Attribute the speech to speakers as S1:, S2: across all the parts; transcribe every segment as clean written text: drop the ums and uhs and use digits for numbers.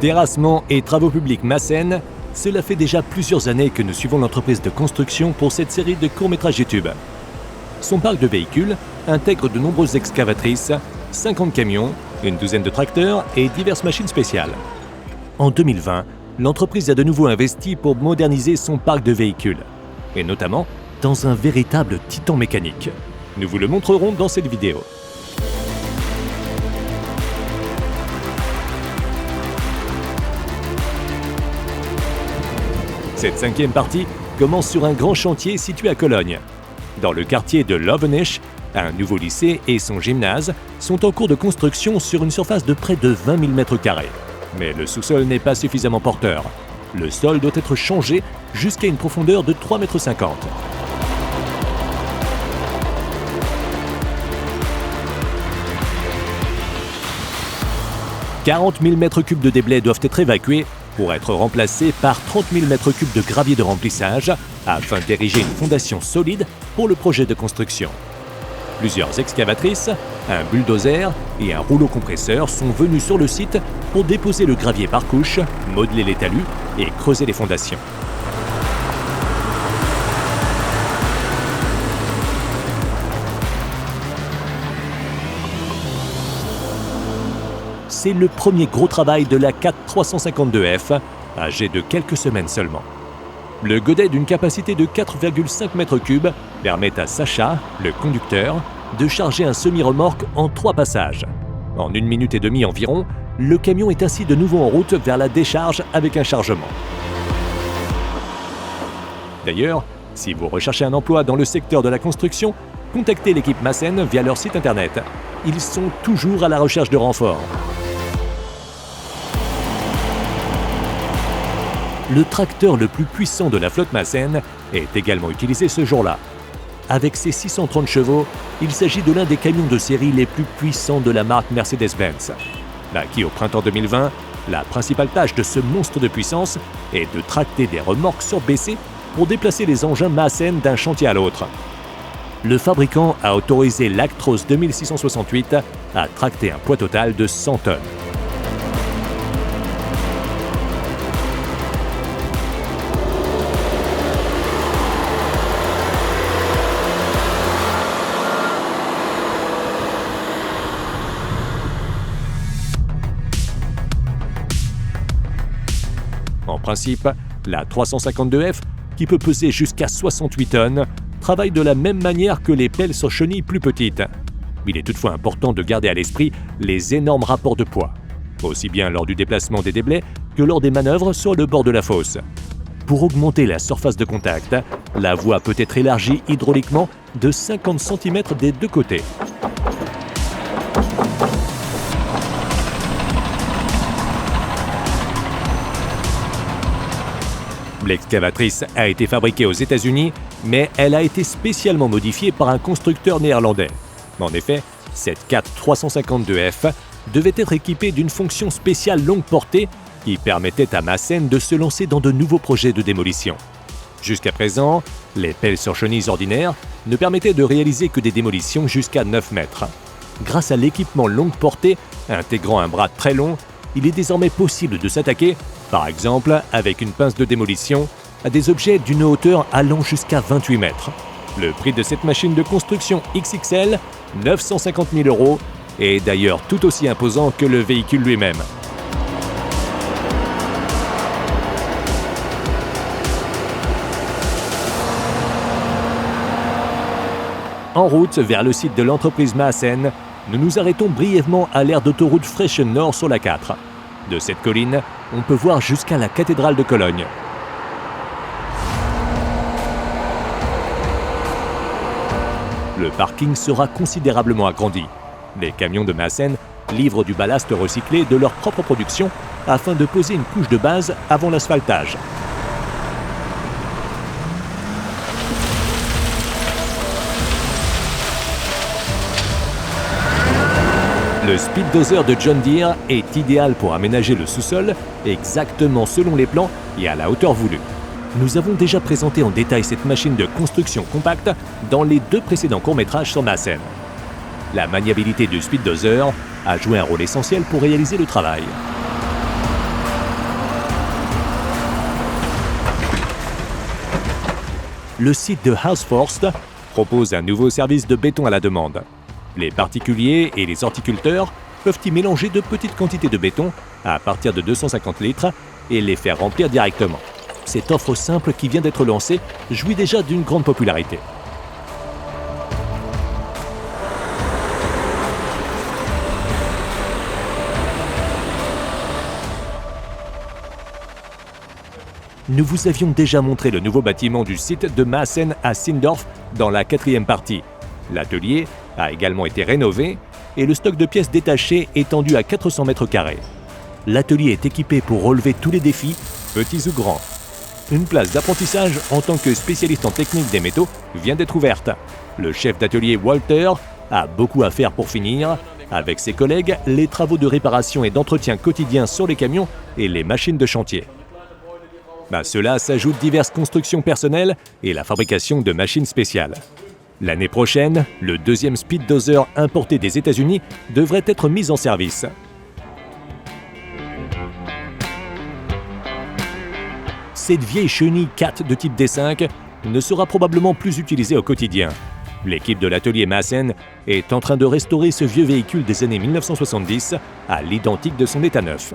S1: Terrassement et travaux publics Massen, cela fait déjà plusieurs années que nous suivons l'entreprise de construction pour cette série de courts-métrages YouTube. Son parc de véhicules intègre de nombreuses excavatrices, 50 camions, une douzaine de tracteurs et diverses machines spéciales. En 2020, l'entreprise a de nouveau investi pour moderniser son parc de véhicules, et notamment dans un véritable titan mécanique. Nous vous le montrerons dans cette vidéo. Cette cinquième partie commence sur un grand chantier situé à Cologne. Dans le quartier de Löwenich, un nouveau lycée et son gymnase sont en cours de construction sur une surface de près de 20 000 m². Mais le sous-sol n'est pas suffisamment porteur. Le sol doit être changé jusqu'à une profondeur de 3,50 m. « 40 000 m³ de déblais doivent être évacués pour être remplacés par 30 000 m³ de gravier de remplissage afin d'ériger une fondation solide pour le projet de construction. Plusieurs excavatrices, un bulldozer et un rouleau compresseur sont venus sur le site pour déposer le gravier par couche, modeler les talus et creuser les fondations. C'est le premier gros travail de la 4-352F, âgée de quelques semaines seulement. Le godet d'une capacité de 4,5 m³ permet à Sacha, le conducteur, de charger un semi-remorque en 3 passages. En 1 minute et demie environ, le camion est ainsi de nouveau en route vers la décharge avec un chargement. D'ailleurs, si vous recherchez un emploi dans le secteur de la construction, contactez l'équipe Massen via leur site internet. Ils sont toujours à la recherche de renforts. Le tracteur le plus puissant de la flotte Massen est également utilisé ce jour-là. Avec ses 630 chevaux, il s'agit de l'un des camions de série les plus puissants de la marque Mercedes-Benz. Acquis au printemps 2020, la principale tâche de ce monstre de puissance est de tracter des remorques surbaissées pour déplacer les engins Massen d'un chantier à l'autre. Le fabricant a autorisé l'Actros 2668 à tracter un poids total de 100 tonnes. En principe, la 352F, qui peut peser jusqu'à 68 tonnes, travaille de la même manière que les pelles sur chenilles plus petites. Il est toutefois important de garder à l'esprit les énormes rapports de poids, aussi bien lors du déplacement des déblais que lors des manœuvres sur le bord de la fosse. Pour augmenter la surface de contact, la voie peut être élargie hydrauliquement de 50 cm des deux côtés. L'excavatrice a été fabriquée aux États-Unis, mais elle a été spécialement modifiée par un constructeur néerlandais. En effet, cette 4-352F devait être équipée d'une fonction spéciale longue portée qui permettait à Massen de se lancer dans de nouveaux projets de démolition. Jusqu'à présent, les pelles sur chenilles ordinaires ne permettaient de réaliser que des démolitions jusqu'à 9 mètres. Grâce à l'équipement longue portée intégrant un bras très long, il est désormais possible de s'attaquer, par exemple avec une pince de démolition, à des objets d'une hauteur allant jusqu'à 28 mètres. Le prix de cette machine de construction XXL, 950 000 €, est d'ailleurs tout aussi imposant que le véhicule lui-même. En route vers le site de l'entreprise Massen, nous nous arrêtons brièvement à l'aire d'autoroute Frechen Nord sur la 4. De cette colline, on peut voir jusqu'à la cathédrale de Cologne. Le parking sera considérablement agrandi. Les camions de Massen livrent du ballast recyclé de leur propre production afin de poser une couche de base avant l'asphaltage. Le speeddozer de John Deere est idéal pour aménager le sous-sol exactement selon les plans et à la hauteur voulue. Nous avons déjà présenté en détail cette machine de construction compacte dans les 2 précédents courts-métrages sur Massen. La maniabilité du speeddozer a joué un rôle essentiel pour réaliser le travail. le site de Houseforst propose un nouveau service de béton à la demande. Les particuliers et les horticulteurs peuvent y mélanger de petites quantités de béton à partir de 250 litres et les faire remplir directement. Cette offre simple qui vient d'être lancée jouit déjà d'une grande popularité. Nous vous avions déjà montré le nouveau bâtiment du site de Maassen à Sindorf dans la 4e partie. L'atelier a également été rénové et le stock de pièces détachées étendu à 400 mètres carrés. L'atelier est équipé pour relever tous les défis, petits ou grands. Une place d'apprentissage en tant que spécialiste en technique des métaux vient d'être ouverte. Le chef d'atelier Walter a beaucoup à faire pour finir. Avec ses collègues, les travaux de réparation et d'entretien quotidiens sur les camions et les machines de chantier. À cela s'ajoutent diverses constructions personnelles et la fabrication de machines spéciales. L'année prochaine, le 2e speed dozer importé des États-Unis devrait être mis en service. Cette vieille chenille Cat de type D5 ne sera probablement plus utilisée au quotidien. L'équipe de l'atelier Maassen est en train de restaurer ce vieux véhicule des années 1970 à l'identique de son état neuf.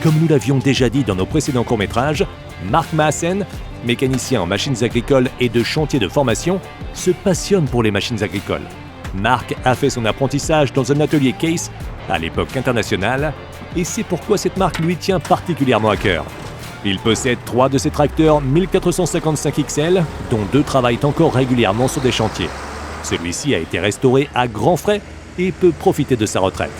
S1: Comme nous l'avions déjà dit dans nos précédents courts-métrages, Mark Maassen, mécanicien en machines agricoles et de chantier de formation, se passionne pour les machines agricoles. Mark a fait son apprentissage dans un atelier Case à l'époque internationale et c'est pourquoi cette marque lui tient particulièrement à cœur. Il possède 3 de ses tracteurs 1455 XL, dont 2 travaillent encore régulièrement sur des chantiers. Celui-ci a été restauré à grands frais et peut profiter de sa retraite.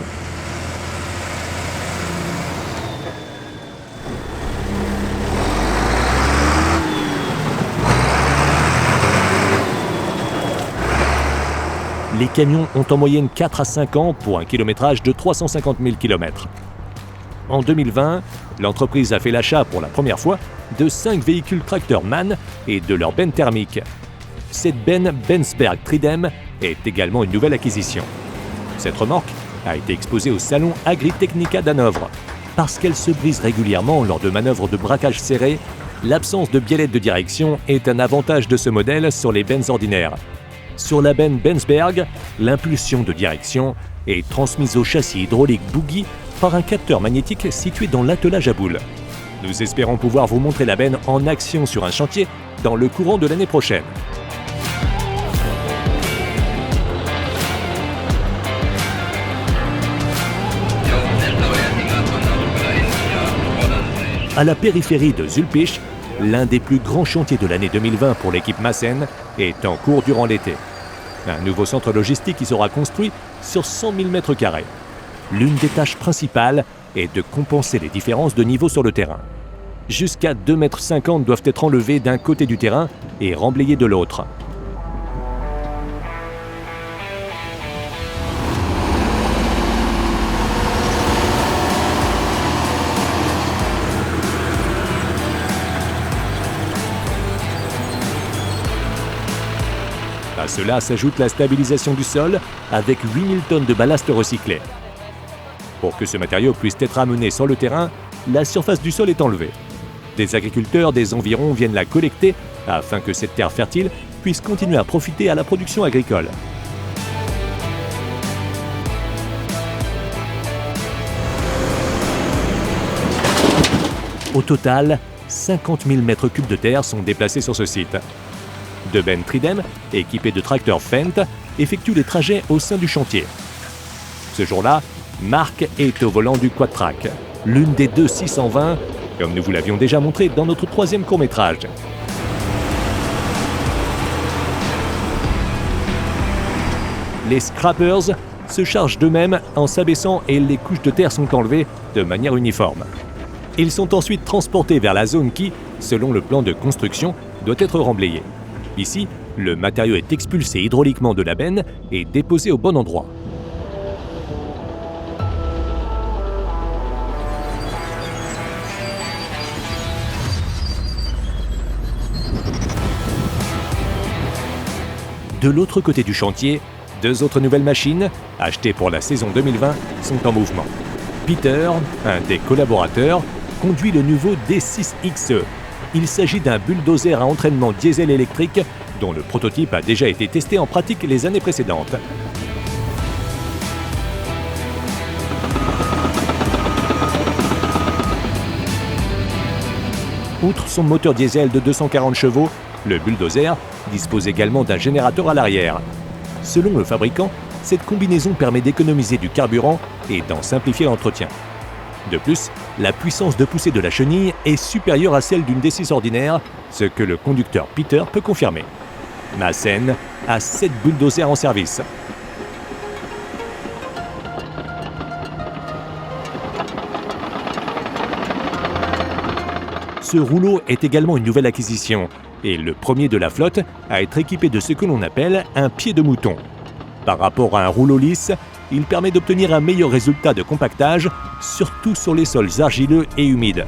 S1: Les camions ont en moyenne 4 à 5 ans pour un kilométrage de 350 000 km. En 2020, l'entreprise a fait l'achat pour la première fois de 5 véhicules tracteurs MAN et de leur benne thermique. Cette benne Bensberg Tridem est également une nouvelle acquisition. Cette remorque a été exposée au salon Agritechnica d'Hanovre. Parce qu'elle se brise régulièrement lors de manœuvres de braquage serré, l'absence de biellette de direction est un avantage de ce modèle sur les bennes ordinaires. Sur la benne Bensberg, l'impulsion de direction est transmise au châssis hydraulique Boogie par un capteur magnétique situé dans l'attelage à boules. Nous espérons pouvoir vous montrer la benne en action sur un chantier dans le courant de l'année prochaine. À la périphérie de Zülpich, l'un des plus grands chantiers de l'année 2020 pour l'équipe Maassen est en cours durant l'été. Un nouveau centre logistique y sera construit sur 100 000 m². L'une des tâches principales est de compenser les différences de niveau sur le terrain. Jusqu'à 2,50 m doivent être enlevés d'un côté du terrain et remblayés de l'autre. À cela s'ajoute la stabilisation du sol avec 8000 tonnes de ballast recyclé. Pour que ce matériau puisse être amené sur le terrain, la surface du sol est enlevée. Des agriculteurs des environs viennent la collecter afin que cette terre fertile puisse continuer à profiter à la production agricole. Au total, 50 000 m³ de terre sont déplacés sur ce site. 2 bennes Tridem, équipées de tracteurs Fendt, effectuent les trajets au sein du chantier. Ce jour-là, Mark est au volant du Quadtrac, l'une des 2 620, comme nous vous l'avions déjà montré dans notre 3e court-métrage. Les scrappers se chargent d'eux-mêmes en s'abaissant et les couches de terre sont enlevées de manière uniforme. Ils sont ensuite transportés vers la zone qui, selon le plan de construction, doit être remblayée. Ici, le matériau est expulsé hydrauliquement de la benne et déposé au bon endroit. De l'autre côté du chantier, 2 autres nouvelles machines, achetées pour la saison 2020, sont en mouvement. Peter, un des collaborateurs, conduit le nouveau D6XE. Il s'agit d'un bulldozer à entraînement diesel électrique dont le prototype a déjà été testé en pratique les années précédentes. Outre son moteur diesel de 240 chevaux, le bulldozer dispose également d'un générateur à l'arrière. Selon le fabricant, cette combinaison permet d'économiser du carburant et d'en simplifier l'entretien. De plus, la puissance de poussée de la chenille est supérieure à celle d'une D6 ordinaire, ce que le conducteur Peter peut confirmer. Maassen a 7 bulldozers en service. Ce rouleau est également une nouvelle acquisition et le premier de la flotte à être équipé de ce que l'on appelle un pied de mouton. Par rapport à un rouleau lisse, il permet d'obtenir un meilleur résultat de compactage, surtout sur les sols argileux et humides.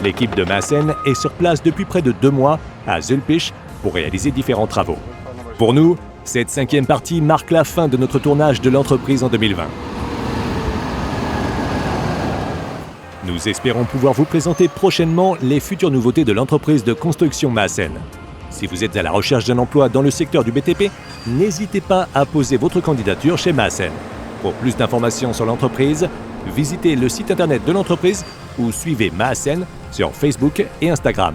S1: L'équipe de Maassen est sur place depuis près de 2 mois à Zülpich pour réaliser différents travaux. Pour nous, cette 5e partie marque la fin de notre tournage de l'entreprise en 2020. Nous espérons pouvoir vous présenter prochainement les futures nouveautés de l'entreprise de construction Maassen. Si vous êtes à la recherche d'un emploi dans le secteur du BTP, n'hésitez pas à poser votre candidature chez Maassen. Pour plus d'informations sur l'entreprise, visitez le site internet de l'entreprise ou suivez Maassen sur Facebook et Instagram.